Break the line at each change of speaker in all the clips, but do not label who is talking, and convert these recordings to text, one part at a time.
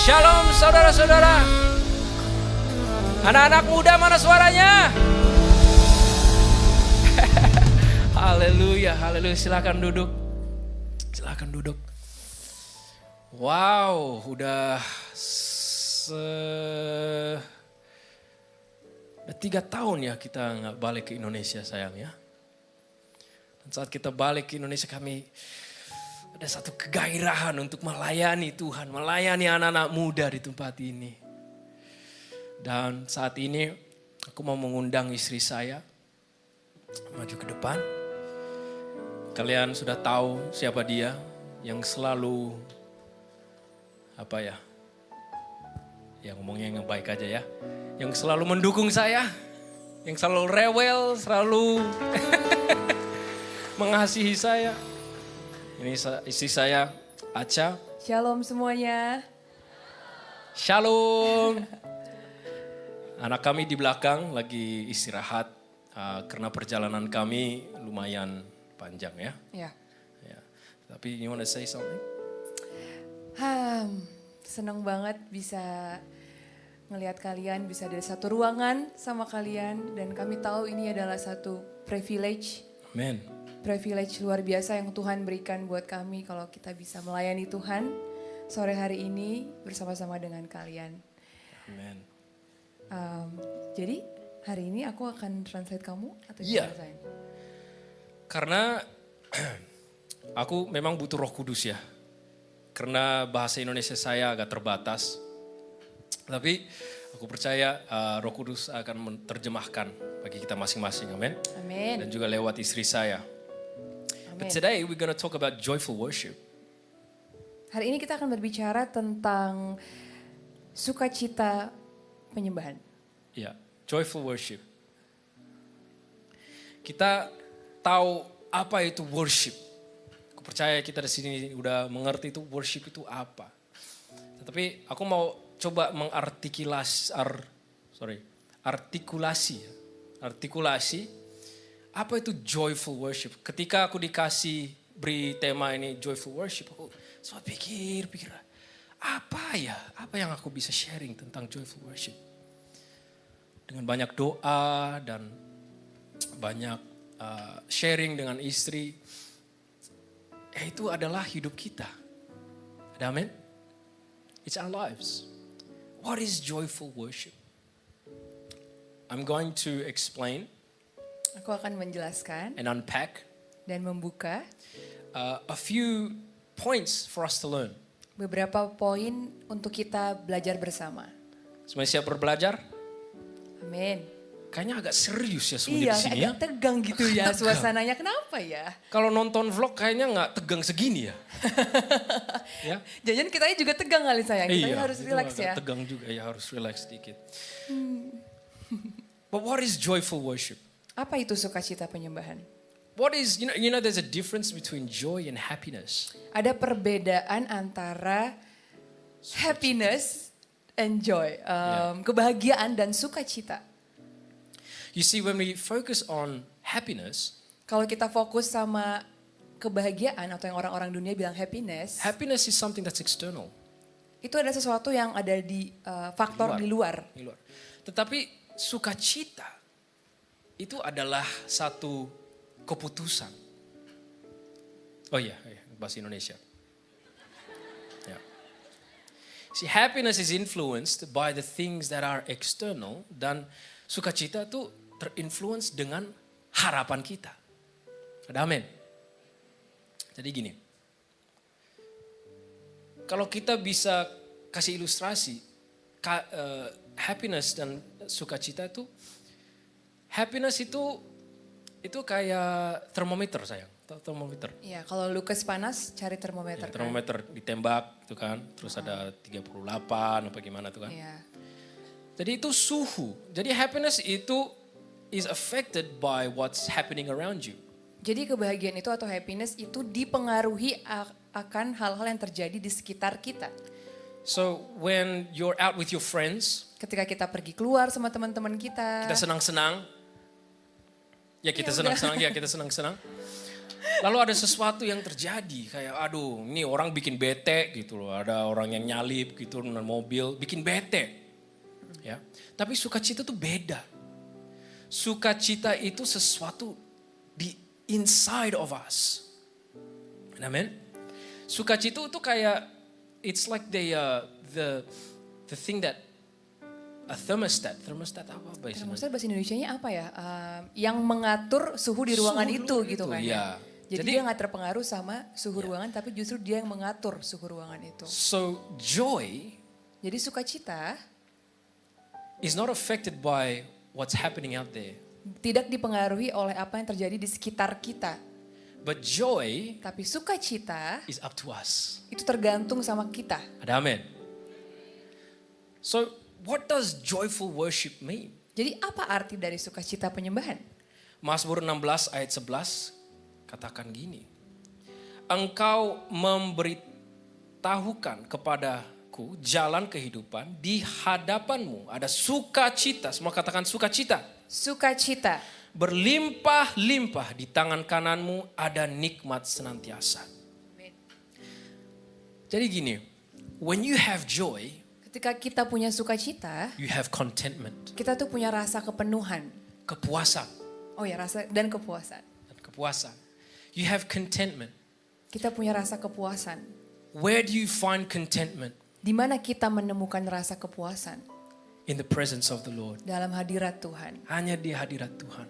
Shalom saudara-saudara. Anak-anak muda mana suaranya? Haleluya, haleluya. Silakan duduk. Silakan duduk. Wow, udah 3 tahun ya kita nggak balik ke Indonesia sayang ya. Dan saat kita balik ke Indonesia kami ada satu kegairahan untuk melayani Tuhan, melayani anak-anak muda di tempat ini. Dan saat ini aku mau mengundang istri saya maju ke depan. Kalian sudah tahu siapa dia yang selalu ngomongnya yang baik aja ya. Yang selalu mendukung saya, yang selalu rewel, selalu mengasihi saya. Ini istri saya, Acha.
Shalom semuanya.
Shalom. Anak kami di belakang lagi istirahat karena perjalanan kami lumayan panjang ya.
Ya.
Ya. Tapi you wanna say something?
Senang banget bisa ngelihat kalian, bisa dari satu ruangan sama kalian. Dan kami tahu ini adalah satu privilege.
Amen.
Privilege luar biasa yang Tuhan berikan buat kami kalau kita bisa melayani Tuhan sore hari ini bersama-sama dengan kalian.
Amen.
Jadi hari ini aku akan translate kamu atau
Iya.
gimana, sayang?
Karena aku memang butuh Roh Kudus ya. Karena bahasa Indonesia saya agak terbatas. Tapi aku percaya Roh Kudus akan menerjemahkan bagi kita masing-masing. Amin.
Amin.
Dan juga lewat istri saya. But today we're gonna talk about joyful worship.
Hari ini kita akan berbicara tentang sukacita penyembahan.
Ya, joyful worship. Kita tahu apa itu worship. Aku percaya kita di sini udah mengerti itu worship itu apa. Tetapi aku mau coba artikulasi apa itu joyful worship. Ketika aku dikasih beri tema ini joyful worship, aku sempat pikir apa yang aku bisa sharing tentang joyful worship. Dengan banyak doa dan banyak sharing dengan istri, itu adalah hidup kita. Amen. It's our lives. What is joyful worship? I'm going to explain
Aku akan menjelaskan
and unpack
dan membuka
a few points for us to learn.
beberapa poin untuk kita belajar bersama.
Semuanya siap berbelajar?
Amin.
Kayaknya agak serius ya semuanya
Iya,
di sini ya.
agak tegang gitu ya suasananya. Kenapa ya?
Kalau nonton vlog kayaknya nggak tegang segini ya. Ya.
Jangan kitanya juga tegang kali sayang. Kita harus
itu
relax
agak
ya.
tegang juga ya, harus relax sedikit. But what is joyful worship?
Apa itu sukacita penyembahan?
What is you know there's a difference between joy and happiness.
Ada perbedaan antara happiness and joy, kebahagiaan dan sukacita.
You see, when we focus on happiness,
Kalau kita fokus sama kebahagiaan atau yang orang-orang dunia bilang happiness,
happiness is something that's external.
itu ada sesuatu yang ada di faktor di luar.
Di luar. Tetapi sukacita itu adalah satu keputusan. Oh iya, bahasa Indonesia. Ya. See, happiness is influenced by the things that are external, dan sukacita itu terinfluence dengan harapan kita. Ada amin. Jadi gini, kalau kita bisa kasih ilustrasi happiness dan sukacita itu, happiness itu kayak termometer sayang, termometer.
Iya, kalau Lukas panas cari termometer.
Ya, termometer ditembak itu kan, terus ada 38 apa gimana tuh kan.
Iya.
Jadi itu suhu. Jadi happiness itu is affected by what's happening around you.
Jadi kebahagiaan itu atau happiness itu dipengaruhi akan hal-hal yang terjadi di sekitar kita.
So when you're out with your friends,
Ketika kita pergi keluar sama teman-teman kita.
kita senang-senang. Ya kita
Ya
senang-senang, ya kita senang-senang. Lalu ada sesuatu yang terjadi kayak aduh ini orang bikin bete gitu loh. Ada orang yang nyalip gitu dengan mobil bikin bete. Ya. Tapi sukacita tuh beda. Sukacita itu sesuatu di inside of us. Amen. Sukacita itu kayak it's like the thing that a thermostat apa bahasa
Maksudnya bahasa Indonesianya apa ya? Yang mengatur suhu di ruangan
Suhu
itu
ruangan
gitu
itu,
kan
iya.
ya. Jadi
Jadi-
dia nggak terpengaruh sama suhu ruangan, tapi justru dia yang mengatur suhu ruangan itu.
So joy
Jadi sukacita
is not affected by what's happening out there.
tidak dipengaruhi oleh apa yang terjadi di sekitar kita.
But joy
Tapi sukacita
is up to us.
itu tergantung sama kita.
Ada amin. So what does joyful worship mean?
Jadi apa arti dari sukacita penyembahan?
Mazmur 16 ayat 11 katakan gini. Engkau memberitahukan kepadaku jalan kehidupan, di hadapanmu ada sukacita. Semua katakan sukacita.
Sukacita.
Berlimpah-limpah di tangan kananmu ada nikmat senantiasa. Jadi gini, when you have joy,
Ketika kita punya sukacita,
you have contentment,
kita tuh punya rasa kepenuhan.
kepuasan
Oh ya, rasa dan kepuasan.
dan kepuasan. You have contentment.
Kita punya rasa kepuasan.
Where do you find contentment?
Di mana kita menemukan rasa kepuasan?
In the presence of the Lord.
Dalam hadirat Tuhan.
Hanya di hadirat Tuhan.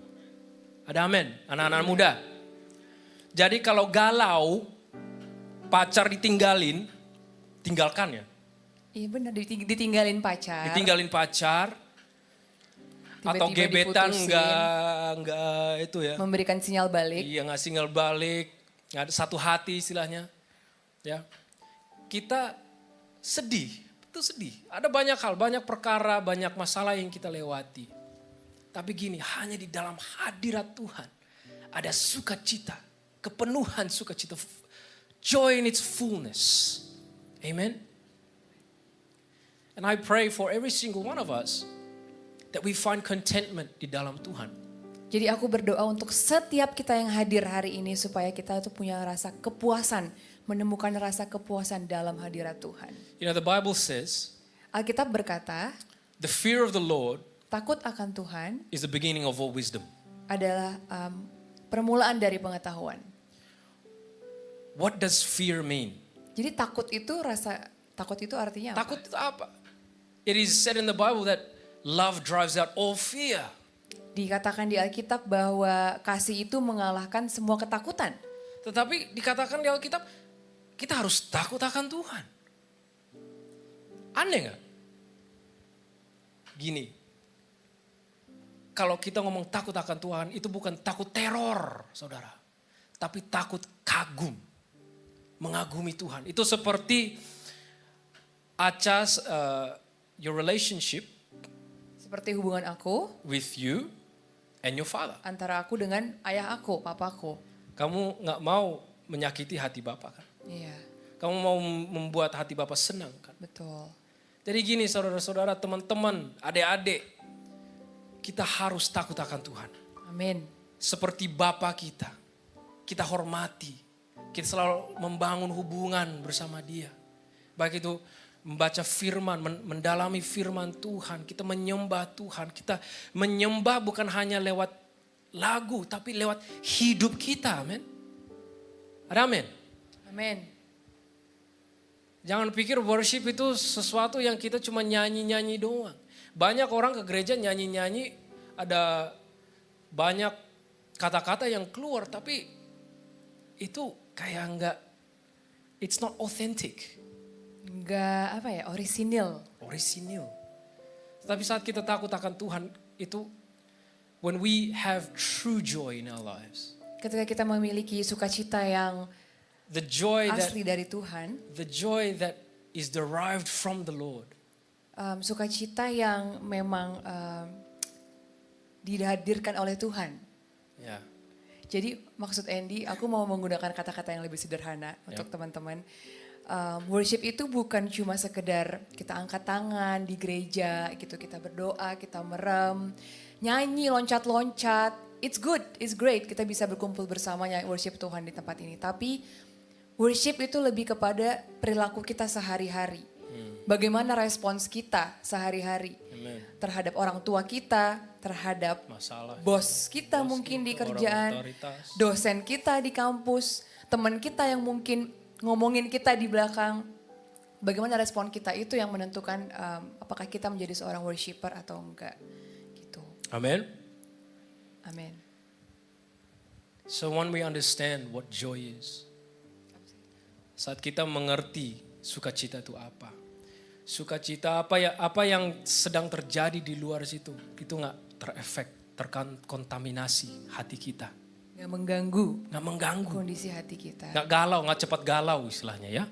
Ada amin, anak-anak muda. Jadi kalau galau, pacar ditinggalin, tinggalkan ya.
Iya benar, ditinggalin pacar.
Ditinggalin pacar, atau
tiba-tiba
gebetan
diputusin,
enggak itu ya.
memberikan sinyal balik.
Iya nggak single balik, nggak ada satu hati istilahnya. Ya, kita sedih, betul sedih. Ada banyak hal, banyak perkara, banyak masalah yang kita lewati. Tapi gini, hanya di dalam hadirat Tuhan ada sukacita, kepenuhan sukacita, joy in its fullness. Amen. And I pray for every single one of us that we find contentment di dalam Tuhan.
Jadi aku berdoa untuk setiap kita yang hadir hari ini supaya kita itu punya rasa kepuasan, menemukan rasa kepuasan dalam hadirat Tuhan.
You know, the Bible says,
Alkitab berkata,
the fear of the Lord
takut akan Tuhan
is the beginning of all wisdom.
adalah permulaan dari pengetahuan.
What does fear mean?
Jadi takut itu artinya apa?
Takut itu apa? It is said in the Bible that love drives out all fear.
Dikatakan di Alkitab bahwa kasih itu mengalahkan semua ketakutan.
Tetapi dikatakan di Alkitab, kita harus takut akan Tuhan. Aneh gak? Gini, kalau kita ngomong takut akan Tuhan, itu bukan takut teror, saudara. Tapi takut kagum, mengagumi Tuhan. Itu seperti Acas, your relationship
Seperti hubungan aku
with you and your father.
antara aku dengan ayah aku, papaku.
Kamu gak mau menyakiti hati Bapak kan?
Iya,
Kamu mau membuat hati Bapak senang kan?
betul.
Jadi gini saudara-saudara, teman-teman, adik-adik. Kita harus takut akan Tuhan.
Amin.
Seperti Bapa kita. Kita hormati. Kita selalu membangun hubungan bersama Dia. Baik itu membaca firman, mendalami firman Tuhan. Kita menyembah Tuhan. Kita menyembah bukan hanya lewat lagu, tapi lewat hidup kita. Amin. Ada amin.
Amin.
Jangan pikir worship itu sesuatu yang kita cuma nyanyi-nyanyi doang. Banyak orang ke gereja nyanyi-nyanyi, ada banyak kata-kata yang keluar, tapi itu kayak enggak, it's not authentic.
Enggak orisinil.
Orisinil. Tapi saat kita takut akan Tuhan, itu when we have true joy in our lives.
Ketika kita memiliki sukacita yang
The joy
asli dari Tuhan,
that is derived from the Lord.
sukacita yang memang dihadirkan oleh Tuhan.
Ya.
Jadi maksud Andy, aku mau menggunakan kata-kata yang lebih sederhana untuk teman-teman. Worship itu bukan cuma sekedar kita angkat tangan di gereja gitu, kita berdoa, kita merem, nyanyi, loncat-loncat. it's good, it's great kita bisa berkumpul bersamanya worship Tuhan di tempat ini. Tapi worship itu lebih kepada perilaku kita sehari-hari. Bagaimana respons kita sehari-hari
Amen.
terhadap orang tua kita, terhadap
Masalah.
bos kita mungkin di kerjaan, dosen kita di kampus, teman kita yang mungkin ngomongin kita di belakang. Bagaimana respon kita itu yang menentukan apakah kita menjadi seorang worshiper atau enggak gitu.
Amen.
Amin.
So when we understand what joy is, saat kita mengerti sukacita itu apa, sukacita apa yang sedang terjadi di luar situ, itu nggak terefek, terkontaminasi hati kita,
Nggak mengganggu kondisi hati kita.
nggak galau, nggak cepat galau istilahnya ya.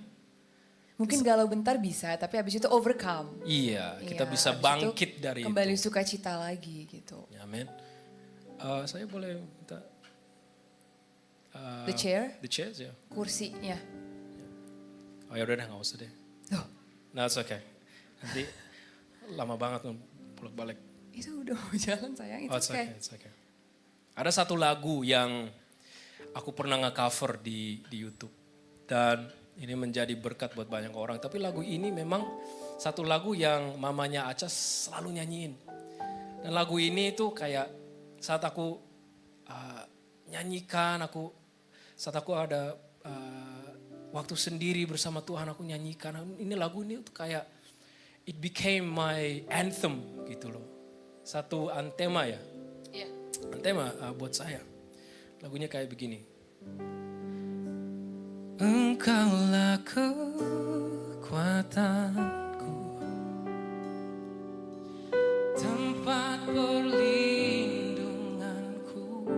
Mungkin galau bentar bisa, tapi habis itu overcome.
Iya, kita
Iya,
bisa
habis
bangkit
itu
dari
kembali
itu.
sukacita lagi gitu.
Amin. Saya boleh minta
The chair,
the chairs ya.
kursinya.
Oh ya udah nggak usah deh.
Loh,
Nah, it's okay. Nanti lama banget pulang balik.
itu udah mau jalan sayang, itu
Oh, it's
okay.
okay, it's okay. Ada satu lagu yang aku pernah nge-cover di YouTube. Dan ini menjadi berkat buat banyak orang. Tapi lagu ini memang satu lagu yang mamanya Aca selalu nyanyiin. Dan lagu ini itu kayak saat aku nyanyikan, saat aku ada waktu sendiri bersama Tuhan aku nyanyikan. Ini lagu ini tuh kayak it became my anthem gitu loh. Satu antema ya.
Iya.
Antema buat saya. Lagunya kayak begini. Engkaulah kekuatanku, tempat perlindunganku,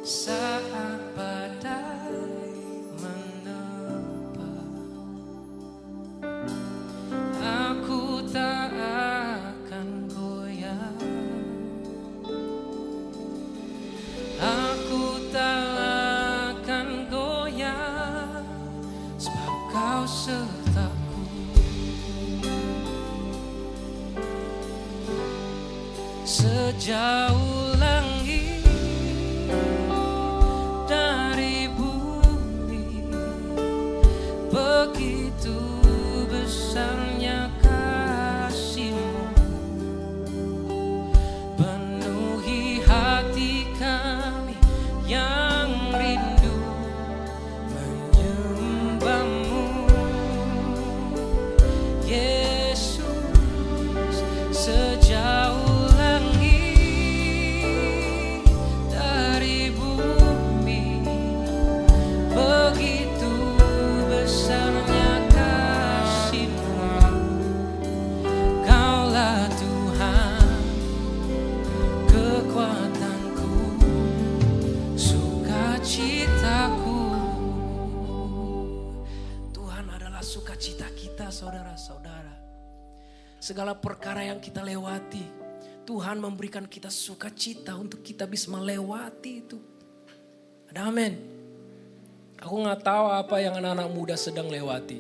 saat badai menerpa, aku tak akan goyah. Aku tak akan goyah, sebab Kau sertaku. Sejauh langit dari bumi, begitu besarnya kasih-Mu, penuhi hati kami yang rindu menyembah-Mu. Yesus, sejauh langit dari bumi, begitu besarnya kasih-Mu. Kaulah Tuhan, kekuatanku, sukacitaku. Tuhan adalah sukacita kita, saudara-saudara. Segala perkara yang kita lewati, Tuhan memberikan kita sukacita untuk kita bisa melewati itu. Ada amin. Aku gak tahu apa yang anak-anak muda sedang lewati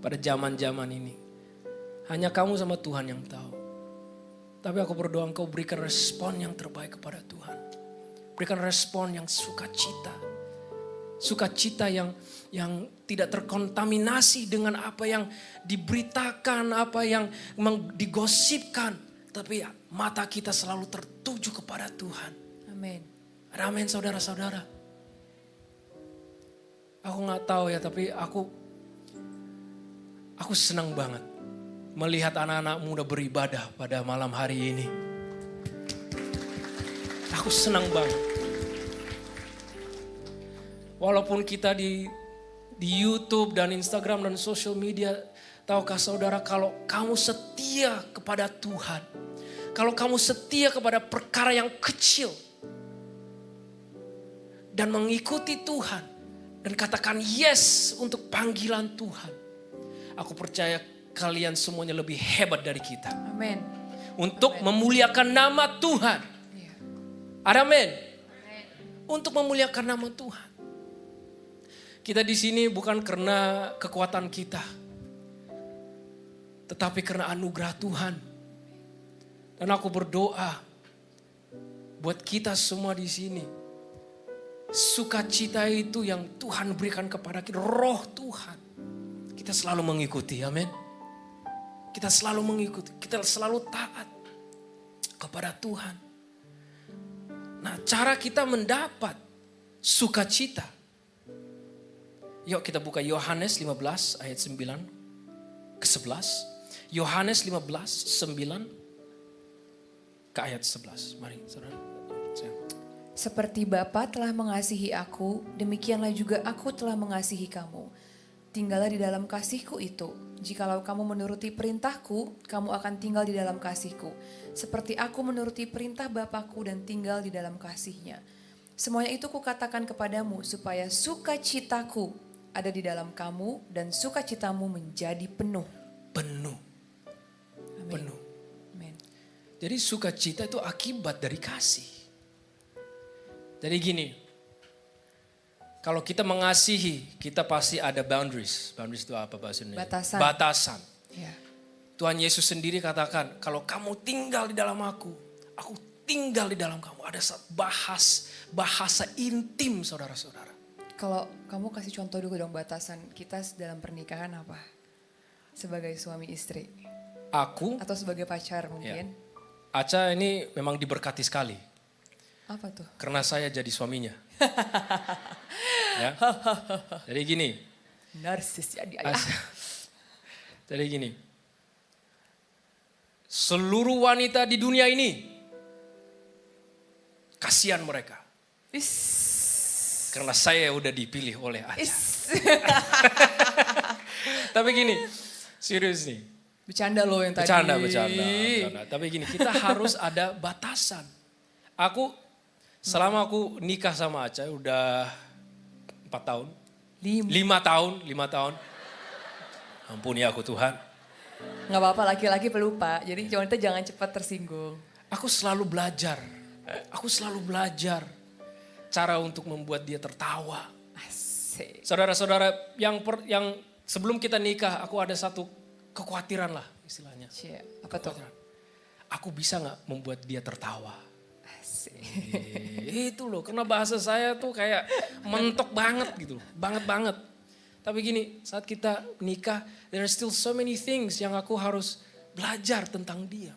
pada zaman-zaman ini. Hanya kamu sama Tuhan yang tahu. Tapi aku berdoa Engkau berikan respon yang terbaik kepada Tuhan. Berikan respon yang sukacita. Sukacita yang tidak terkontaminasi dengan apa yang diberitakan, apa yang digosipkan. Tapi mata kita selalu tertuju kepada Tuhan.
Amin.
Ada amin saudara-saudara. Aku gak tahu ya, tapi aku senang banget melihat anak-anak muda beribadah pada malam hari ini. Aku senang banget. Walaupun kita di YouTube dan Instagram dan social media, tahukah saudara kalau kamu setia kepada Tuhan, kalau kamu setia kepada perkara yang kecil dan mengikuti Tuhan dan katakan yes untuk panggilan Tuhan, aku percaya kalian semuanya lebih hebat dari kita.
Amin.
Untuk memuliakan nama Tuhan.
Iya.
Ada amin. Untuk memuliakan nama Tuhan. Kita di sini bukan karena kekuatan kita, tetapi karena anugerah Tuhan. Dan aku berdoa buat kita semua di sini. Sukacita itu yang Tuhan berikan kepada kita, roh Tuhan. Kita selalu mengikuti, amin. Kita selalu mengikuti, kita selalu taat kepada Tuhan. Nah, cara kita mendapat sukacita. Yuk kita buka Yohanes 15 ayat 9 ke 11. Yohanes 15, 9 ke ayat 11. Mari saudara.
Seperti Bapa telah mengasihi aku, demikianlah juga aku telah mengasihi kamu. Tinggallah di dalam kasihku itu. Jikalau kamu menuruti perintahku, kamu akan tinggal di dalam kasihku. Seperti aku menuruti perintah Bapakku dan tinggal di dalam kasihnya. Semuanya itu kukatakan kepadamu supaya sukacitaku ada di dalam kamu dan sukacitamu menjadi penuh.
Penuh.
Amin.
Penuh.
Amin.
Jadi sukacita itu akibat dari kasih. Jadi gini, kalau kita mengasihi, kita pasti ada boundaries. Boundaries itu apa bahasa Indonesia?
Batasan.
Batasan.
Ya.
Tuhan Yesus sendiri katakan, kalau kamu tinggal di dalam aku tinggal di dalam kamu. Ada bahasa intim saudara-saudara.
Kalau kamu kasih contoh dulu dong batasan kita dalam pernikahan apa? Sebagai suami istri.
Aku,
Atau sebagai pacar mungkin.
Aca ini memang diberkati sekali.
Apa tuh?
Karena saya jadi suaminya. Ya. Jadi gini.
Narsis jadi ayah.
Jadi gini. Seluruh wanita di dunia ini. Kasihan mereka. Karena saya udah dipilih oleh Aca. Tapi gini. Serius nih.
Bercanda loh yang tadi.
Bercanda. Tapi gini, kita harus ada batasan. Selama aku nikah sama Aca udah 4 tahun. 5 tahun. Ampuni aku Tuhan.
Gak apa-apa laki-laki pelupa. Jadi wanita jangan cepat tersinggung.
Aku selalu belajar. Cara untuk membuat dia tertawa.
Asik.
Saudara-saudara yang sebelum kita nikah, aku ada satu kekhawatiran lah istilahnya.
Apa tuh?
Aku bisa gak membuat dia tertawa?
Asik.
Itu loh, karena bahasa saya tuh kayak mentok banget gitu. Banget. Tapi gini, saat kita nikah, there are still so many things yang aku harus belajar tentang dia.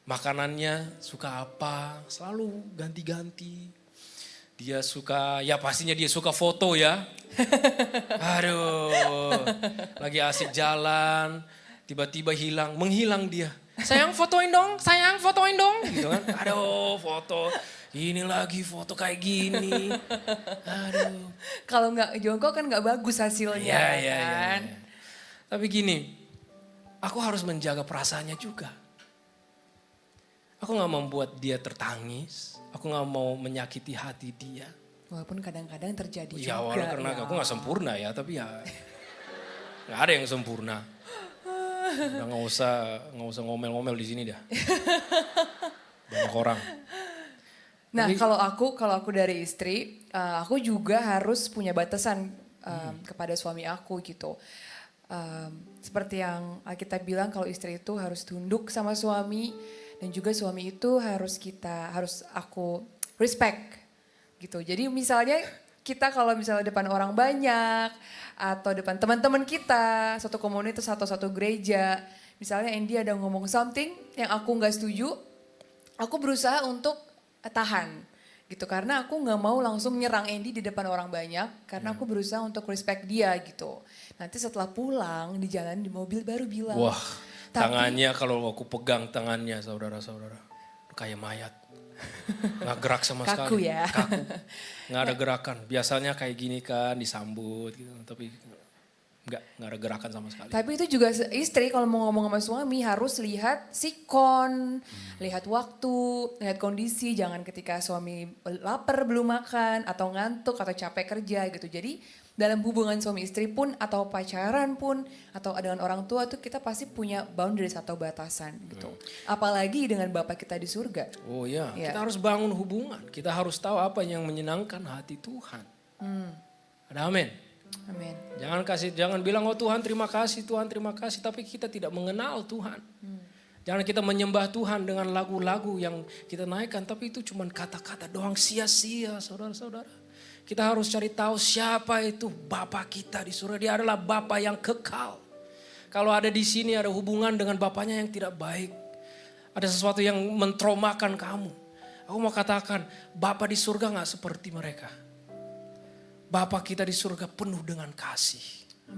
Makanannya suka apa, selalu ganti-ganti. Dia suka, ya pastinya dia suka foto ya. Aduh, lagi asik jalan, tiba-tiba menghilang dia. Sayang fotoin dong. Gitu kan, aduh foto, ini lagi foto kayak gini. Aduh.
Kalau nggak jongkok kan nggak bagus hasilnya kan.
Ya. Tapi gini, aku harus menjaga perasaannya juga. Aku gak membuat dia tertangis. Aku gak mau menyakiti hati dia.
Walaupun kadang-kadang terjadi juga.
Ya walaupun karena aku gak sempurna ya. Tapi ya gak ada yang sempurna. Udah gak usah ngomel-ngomel di sini dah. Banyak orang.
Nah kalau aku dari istri, aku juga harus punya batasan kepada suami aku gitu. Seperti yang kita bilang kalau istri itu harus tunduk sama suami. Dan juga suami itu harus aku respect gitu. Jadi misalnya kita kalau misalnya depan orang banyak atau depan teman-teman kita, satu komunitas atau satu gereja. Misalnya Andy ada ngomong something yang aku gak setuju, aku berusaha untuk tahan gitu. Karena aku gak mau langsung nyerang Andy di depan orang banyak karena aku berusaha untuk respect dia gitu. Nanti setelah pulang di jalan di mobil baru bilang.
Wah. Tangannya kalau aku pegang tangannya saudara-saudara. Kayak mayat. Gak gerak sama
Kaku
sekali.
ya.
Kaku. Gak ada gerakan. Biasanya kayak gini kan disambut gitu. Tapi gak ada gerakan sama sekali.
Tapi itu juga istri kalau mau ngomong sama suami harus lihat sikon. Lihat waktu, lihat kondisi. Jangan ketika suami lapar belum makan atau ngantuk atau capek kerja gitu. Jadi dalam hubungan suami istri pun atau pacaran pun atau dengan orang tua tuh kita pasti punya boundaries atau batasan gitu. Apalagi dengan Bapa kita di surga.
Oh ya, kita harus bangun hubungan. Kita harus tahu apa yang menyenangkan hati Tuhan. Ada amin.
Amin.
Jangan bilang oh Tuhan terima kasih, tapi kita tidak mengenal Tuhan. Jangan kita menyembah Tuhan dengan lagu-lagu yang kita naikkan, tapi itu cuma kata-kata doang, sia-sia saudara-saudara. Kita harus cari tahu siapa itu Bapa kita di surga. Dia adalah Bapa yang kekal. Kalau ada di sini ada hubungan dengan Bapaknya yang tidak baik, ada sesuatu yang mentraumakan kamu, aku mau katakan Bapa di surga gak seperti mereka. Bapa kita di surga penuh dengan kasih,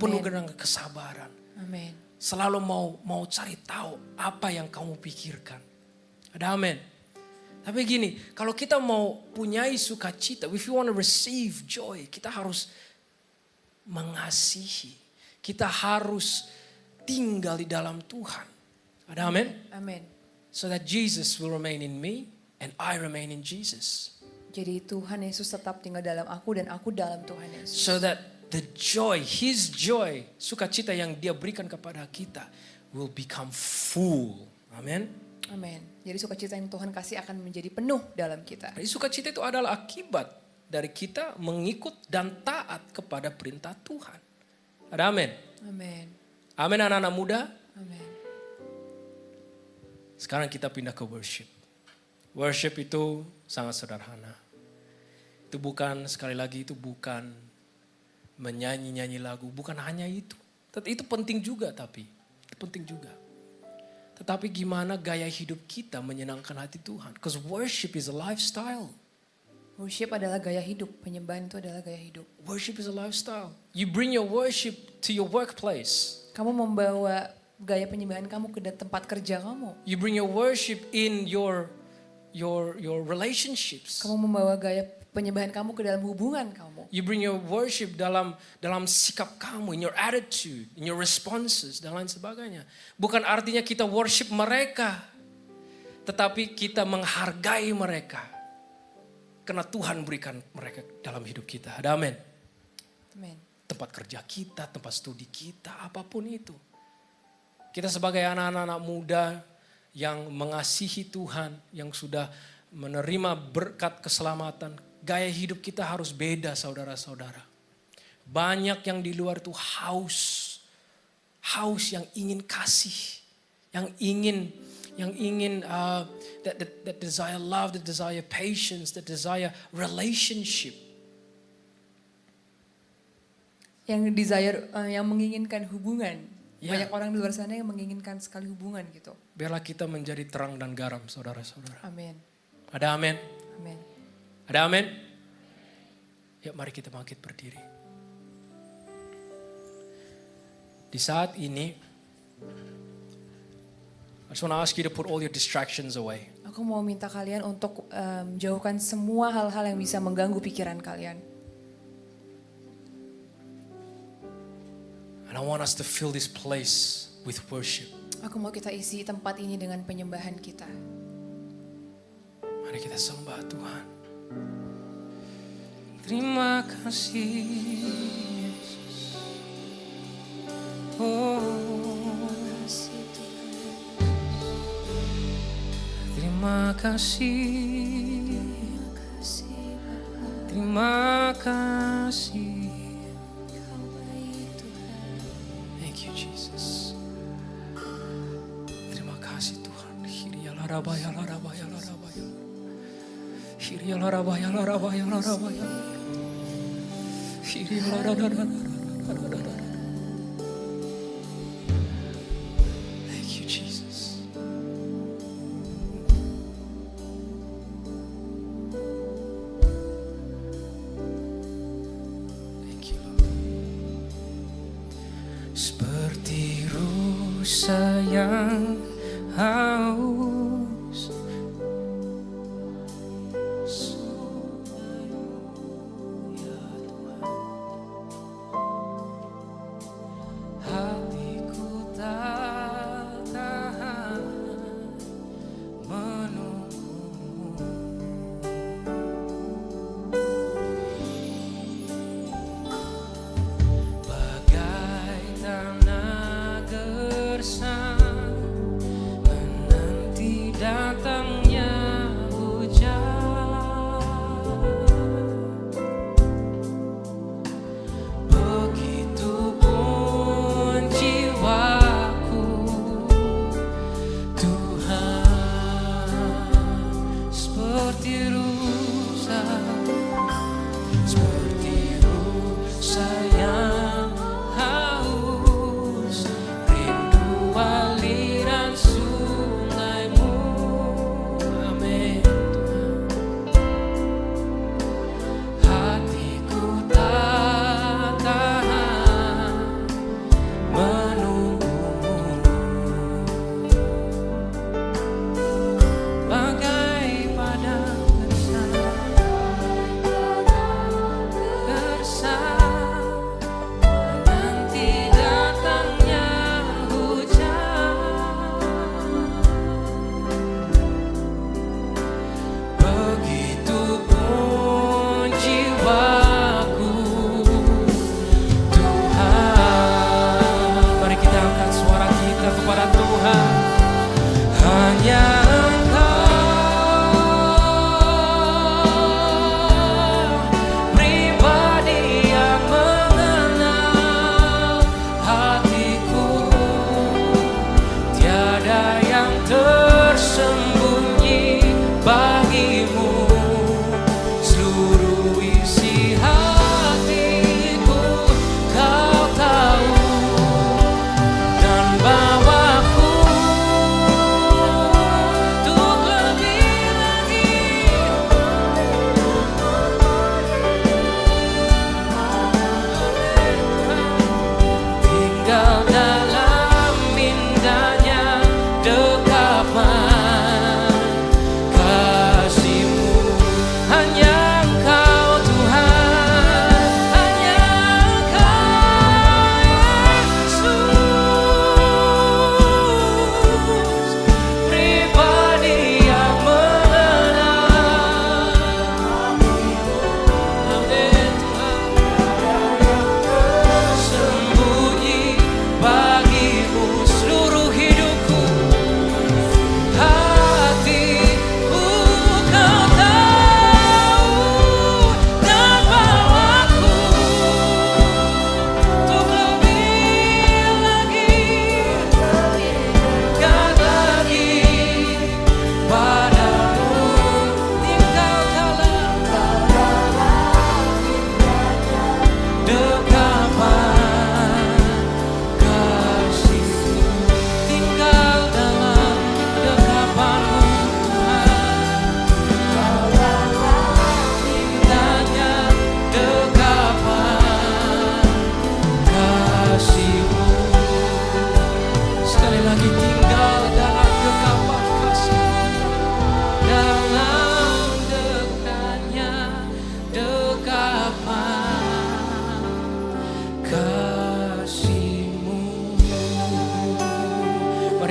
penuh dengan kesabaran.
Amin.
Selalu mau cari tahu apa yang kamu pikirkan. Ada amin. Tapi gini, kalau kita mau punyai sukacita, if you want to receive joy, kita harus mengasihi. Kita harus tinggal di dalam Tuhan. Ada amin?
Amin.
So that Jesus will remain in me and I remain in Jesus.
Jadi Tuhan Yesus tetap tinggal dalam aku dan aku dalam Tuhan Yesus.
So that the joy, His joy, sukacita yang Dia berikan kepada kita will become full. Amin.
Amin. Jadi sukacita yang Tuhan kasih akan menjadi penuh dalam kita.
Jadi sukacita itu adalah akibat dari kita mengikut dan taat kepada perintah Tuhan. Ada amin.
Amin.
Amin anak-anak muda.
Amin.
Sekarang kita pindah ke worship. Worship itu sangat sederhana. Itu bukan, sekali lagi itu bukan menyanyi-nyanyi lagu, bukan hanya itu. Itu penting juga itu penting juga. Tetapi gimana gaya hidup kita menyenangkan hati Tuhan? Because worship is a lifestyle.
Worship adalah gaya hidup, penyembahan itu adalah gaya hidup.
Worship is a lifestyle. You bring your worship to your workplace.
Kamu membawa gaya penyembahan kamu ke tempat kerja kamu.
You bring your worship in your relationships.
Kamu membawa gaya penyembahan kamu ke dalam hubungan kamu.
You bring your worship dalam sikap kamu, in your attitude, in your responses, dan lain sebagainya. Bukan artinya kita worship mereka, tetapi kita menghargai mereka. Karena Tuhan berikan mereka dalam hidup kita. Ada amin.
Amin.
Tempat kerja kita, tempat studi kita, apapun itu. Kita sebagai anak-anak muda yang mengasihi Tuhan, yang sudah menerima berkat keselamatan, gaya hidup kita harus beda saudara-saudara. Banyak yang di luar itu haus yang ingin kasih, yang ingin that desire love, that desire patience, that desire relationship.
Yang desire, yang menginginkan hubungan.
Ya.
Banyak orang di luar sana yang menginginkan sekali hubungan gitu.
Biarlah kita menjadi terang dan garam saudara-saudara.
Amin.
Ada amin?
Amin.
Ada amin? Ya mari kita bangkit berdiri. Di saat ini, I just want to ask you to put all your distractions away.
Aku mau minta kalian untuk jauhkan semua hal-hal yang bisa mengganggu pikiran kalian.
And I want us to fill this place with worship.
Aku mau kita isi tempat ini dengan penyembahan kita.
Mari kita sembah Tuhan. Terima kasih Yesus. Terima kasih. Terima kasih. Thank you Jesus. Terima kasih Tuhan. Hiriyalah rabaya larabaya larabaya. Hiriyalah rabaya larabaya larabaya. Hiriyalah rabaya larabaya. Thank you Jesus. Thank you Lord. Seperti rusa yang haus, hatiku tak tahan menunggu. Bagai tanah gersang menanti dan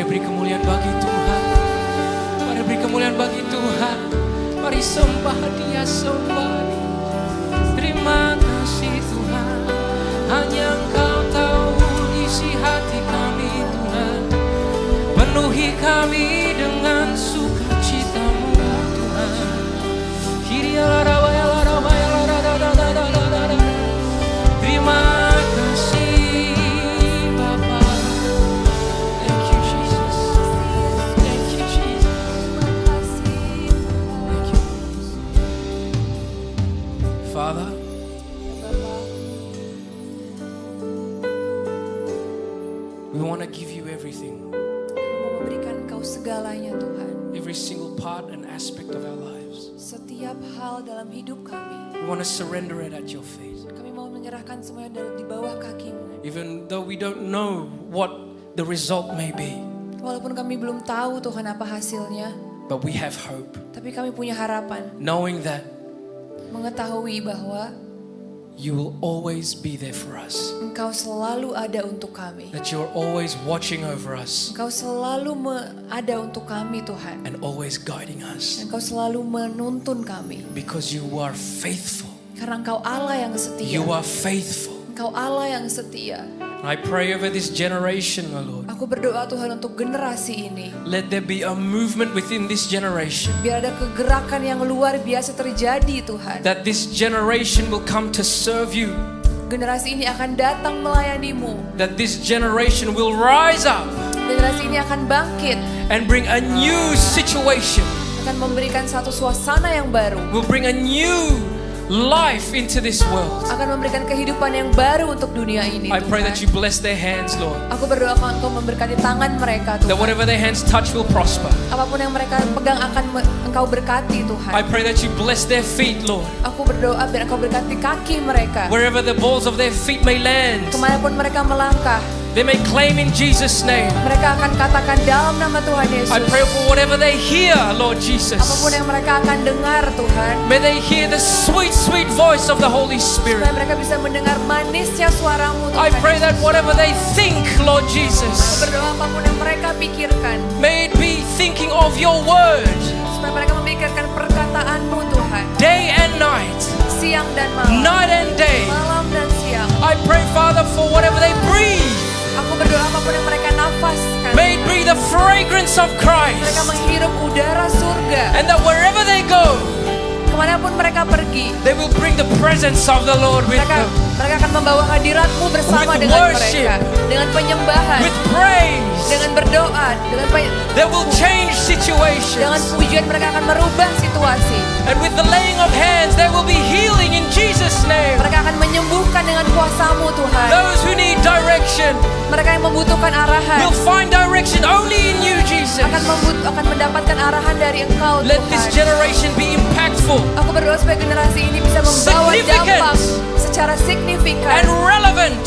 Mari beri kemuliaan bagi Tuhan. Mari beri kemuliaan bagi Tuhan. Mari sembah Dia, sembah Dia. Terima kasih Tuhan. Hanya Engkau tahu isi hati kami Tuhan. Penuhi kami dengan sukacita-Mu Tuhan. Terima kasih Bapa. Thank you Jesus. Thank you Jesus. Thank you. Father, we want to give you everything.
Mau memberikan Engkau segalanya Tuhan.
Every single part and aspect of our lives.
Setiap hal dalam hidup kami.
We want to surrender it at your feet.
Kami mau menyerahkan semuanya di bawah kaki-Mu.
Even though we don't know what the result may be,
Walaupun kami belum tahu Tuhan apa hasilnya,
but we have hope,
tapi kami punya harapan,
knowing that
mengetahui bahwa
you will always be there for us.
Engkau selalu ada untuk kami.
That you're always watching over us
Engkau selalu ada untuk kami Tuhan.
and always guiding us.
Engkau selalu menuntun kami.
Because you are faithful.
Karena Engkau Allah yang setia.
You are faithful.
Engkau Allah yang setia.
I pray over this generation, my Lord.
Aku berdoa Tuhan untuk generasi ini.
Let there be a movement within this generation.
Biar ada kegerakan yang luar biasa terjadi Tuhan.
That this generation will come to serve you.
Generasi ini akan datang melayani-Mu.
That this generation will rise up
Generasi ini akan bangkit.
and bring a new situation.
Akan memberikan satu suasana yang baru.
Will bring a new life into this world.
Akan memberikan kehidupan yang baru untuk dunia ini
I pray
Tuhan.
that you bless their hands, Lord.
Aku berdoa Engkau memberkati tangan mereka
That
Tuhan.
whatever their hands touch will prosper.
Apapun yang mereka pegang akan Engkau berkati Tuhan.
I pray that you bless their feet, Lord.
Aku berdoa biar Engkau berkati kaki mereka.
Wherever the balls of their feet may land,
Kemanapun mereka melangkah,
they may claim in Jesus' name.
mereka akan katakan dalam nama Tuhan Yesus.
I pray for whatever they hear, Lord Jesus.
Apapun yang mereka akan dengar Tuhan,
May they hear the sweet, sweet voice of the Holy Spirit.
supaya mereka bisa mendengar manisnya suara-Mu
I
Tuhan
pray that
Yesus.
whatever they think, Lord
Aku
Jesus,
berdoa apapun yang mereka pikirkan,
may it be thinking of your word
supaya mereka memikirkan perkataan-Mu Tuhan,
day and night,
siang dan malam,
night and day.
malam dan siang.
I pray, Father, for whatever they breathe,
Aku berdoa apapun yang mereka nafaskan,
may it breathe the fragrance of
mereka
Christ.
menghirup udara surga.
And that wherever they go,
Kemanapun mereka pergi,
they will bring the presence of the Lord with
mereka
them.
akan membawa hadirat-Mu bersama
With
dengan
worship.
mereka, dengan penyembahan,
With praise,
dengan berdoa,
they will change
dengan
situations.
pujian mereka akan merubah situasi.
And with the laying of hands, there will be healing in Jesus' name.
Mereka akan menyembuhkan dengan kuasa-Mu Tuhan.
Those who need direction
Mereka yang membutuhkan arahan
will find direction only in you, Jesus.
akan mendapatkan arahan dari Engkau
Let this
Tuhan.
generation be impactful
Aku berdoa supaya generasi ini bisa membawa
Significant.
dampak secara signifikan
and relevant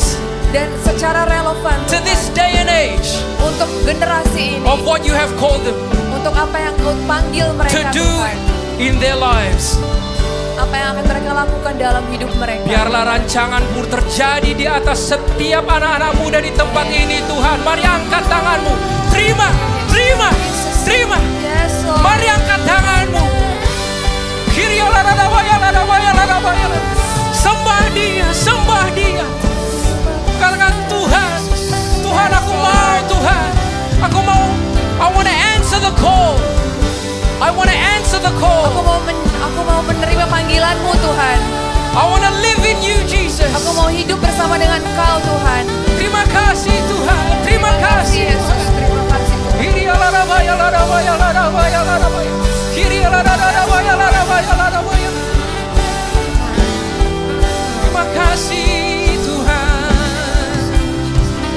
dan secara relevan
to this day and age
untuk generasi ini,
of what you have called them
untuk apa yang Kau panggil
to
mereka
do
Tuhan,
in their lives.
apa yang akan mereka lakukan dalam hidup mereka.
Biarlah rancangan-Mu terjadi di atas setiap anak-anak muda di tempat ini, Tuhan. Mari angkat tanganmu. Terima, terima, terima.
Yes, Lord.
Mari angkat tanganmu. Sembah Dia, sembah Dia. Katakan Tuhan, Tuhan aku mau, Tuhan. Aku mau, I want to answer the call. I want to answer the call.
Aku mau menerima panggilan-Mu Tuhan.
I want to live in you, Jesus.
Aku mau hidup bersama dengan Kau Tuhan.
Terima kasih Tuhan, terima kasih
Yesus, terima kasih Tuhan.
Kiri alarabaya, larabaya, larabaya, larabaya. Kiri alarabaya, larabaya, larabaya. Terima kasih Tuhan.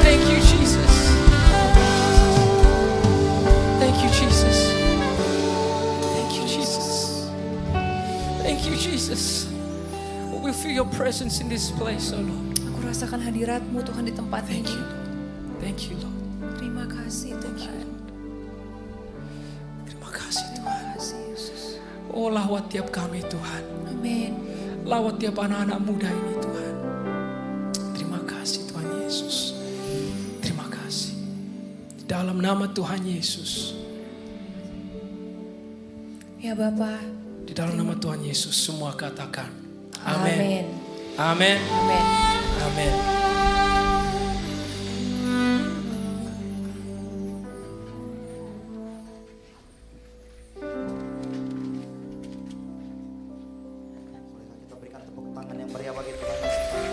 Thank you Jesus. Thank you Jesus. Thank you Jesus. Thank you Jesus. We feel your presence in this place, oh Lord.
Aku rasakan hadirat-Mu Tuhan di tempat
Thank
ini.
you. Thank you, Lord.
Terima kasih Tuhan.
Terima kasih Tuhan.
Terima kasih Yesus.
Oh, lawat tiap kami Tuhan.
Amin.
Lawat tiap anak-anak muda ini Tuhan. Terima kasih Tuhan Yesus. Terima kasih. dalam nama Tuhan Yesus.
Ya Bapa.
Di dalam nama Tuhan Yesus semua katakan.
Amin.
Amin.
Amin.